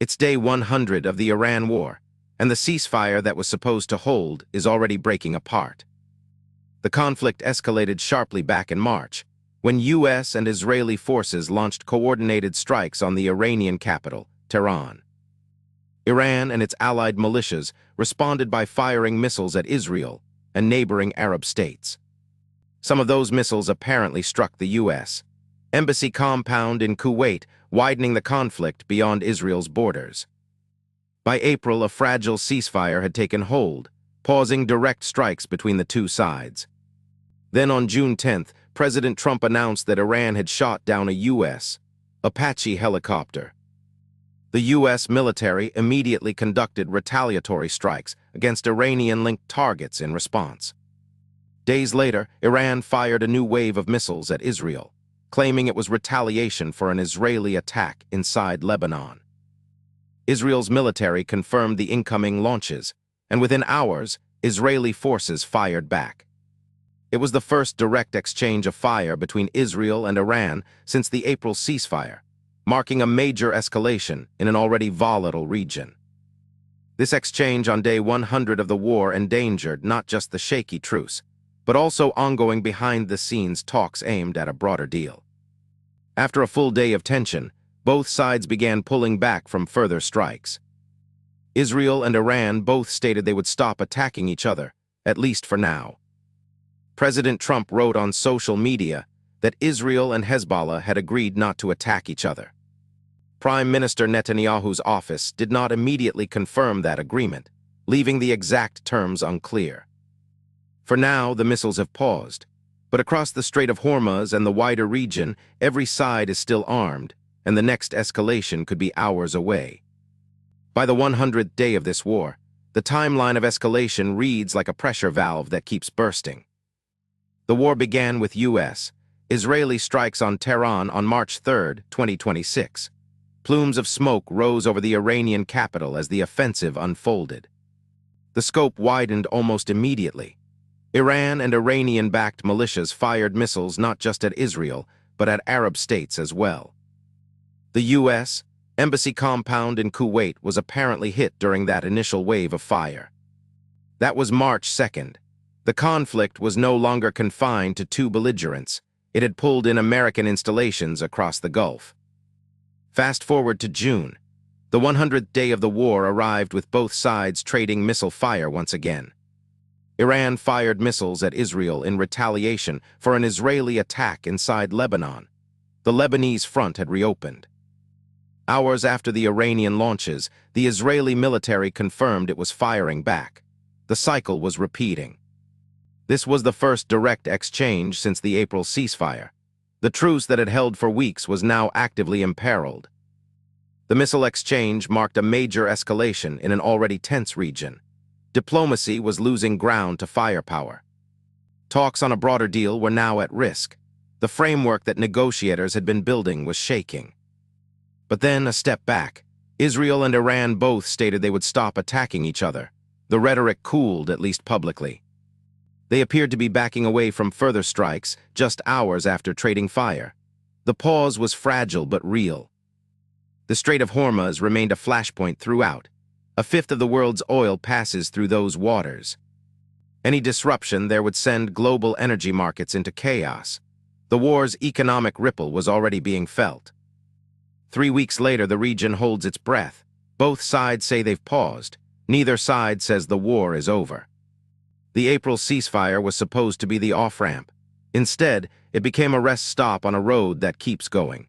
It's day 100 of the Iran war, and the ceasefire that was supposed to hold is already breaking apart. The conflict escalated sharply back in March, when U.S. and Israeli forces launched coordinated strikes on the Iranian capital, Tehran. Iran and its allied militias responded by firing missiles at Israel and neighboring Arab states. Some of those missiles apparently struck the U.S. Embassy compound in Kuwait, widening the conflict beyond Israel's borders. By April, a fragile ceasefire had taken hold, pausing direct strikes between the two sides. Then on June 10th, President Trump announced that Iran had shot down a U.S. Apache helicopter. The U.S. military immediately conducted retaliatory strikes against Iranian-linked targets in response. Days later, Iran fired a new wave of missiles at Israel, claiming it was retaliation for an Israeli attack inside Lebanon. Israel's military confirmed the incoming launches, and within hours, Israeli forces fired back. It was the first direct exchange of fire between Israel and Iran since the April ceasefire, marking a major escalation in an already volatile region. This exchange on day 100 of the war endangered not just the shaky truce, but also ongoing behind-the-scenes talks aimed at a broader deal. After a full day of tension, both sides began pulling back from further strikes. Israel and Iran both stated they would stop attacking each other, at least for now. President Trump wrote on social media that Israel and Hezbollah had agreed not to attack each other. Prime Minister Netanyahu's office did not immediately confirm that agreement, leaving the exact terms unclear. For now, the missiles have paused, but across the Strait of Hormuz and the wider region, every side is still armed, and the next escalation could be hours away. By the 100th day of this war, the timeline of escalation reads like a pressure valve that keeps bursting. The war began with U.S. Israeli strikes on Tehran on March 3, 2026. Plumes of smoke rose over the Iranian capital as the offensive unfolded. The scope widened almost immediately. Iran and Iranian-backed militias fired missiles not just at Israel, but at Arab states as well. The U.S. Embassy compound in Kuwait was apparently hit during that initial wave of fire. That was March 2nd. The conflict was no longer confined to two belligerents. It had pulled in American installations across the Gulf. Fast forward to June. The 100th day of the war arrived with both sides trading missile fire once again. Iran fired missiles at Israel in retaliation for an Israeli attack inside Lebanon. The Lebanese front had reopened. Hours after the Iranian launches, the Israeli military confirmed it was firing back. The cycle was repeating. This was the first direct exchange since the April ceasefire. The truce that had held for weeks was now actively imperiled. The missile exchange marked a major escalation in an already tense region. Diplomacy was losing ground to firepower. Talks on a broader deal were now at risk. The framework that negotiators had been building was shaking. But then, a step back, Israel and Iran both stated they would stop attacking each other. The rhetoric cooled, at least publicly. They appeared to be backing away from further strikes just hours after trading fire. The pause was fragile but real. The Strait of Hormuz remained a flashpoint throughout. A fifth of the world's oil passes through those waters. Any disruption there would send global energy markets into chaos. The war's economic ripple was already being felt. 3 weeks later, the region holds its breath. Both sides say they've paused. Neither side says the war is over. The April ceasefire was supposed to be the off-ramp. Instead, it became a rest stop on a road that keeps going.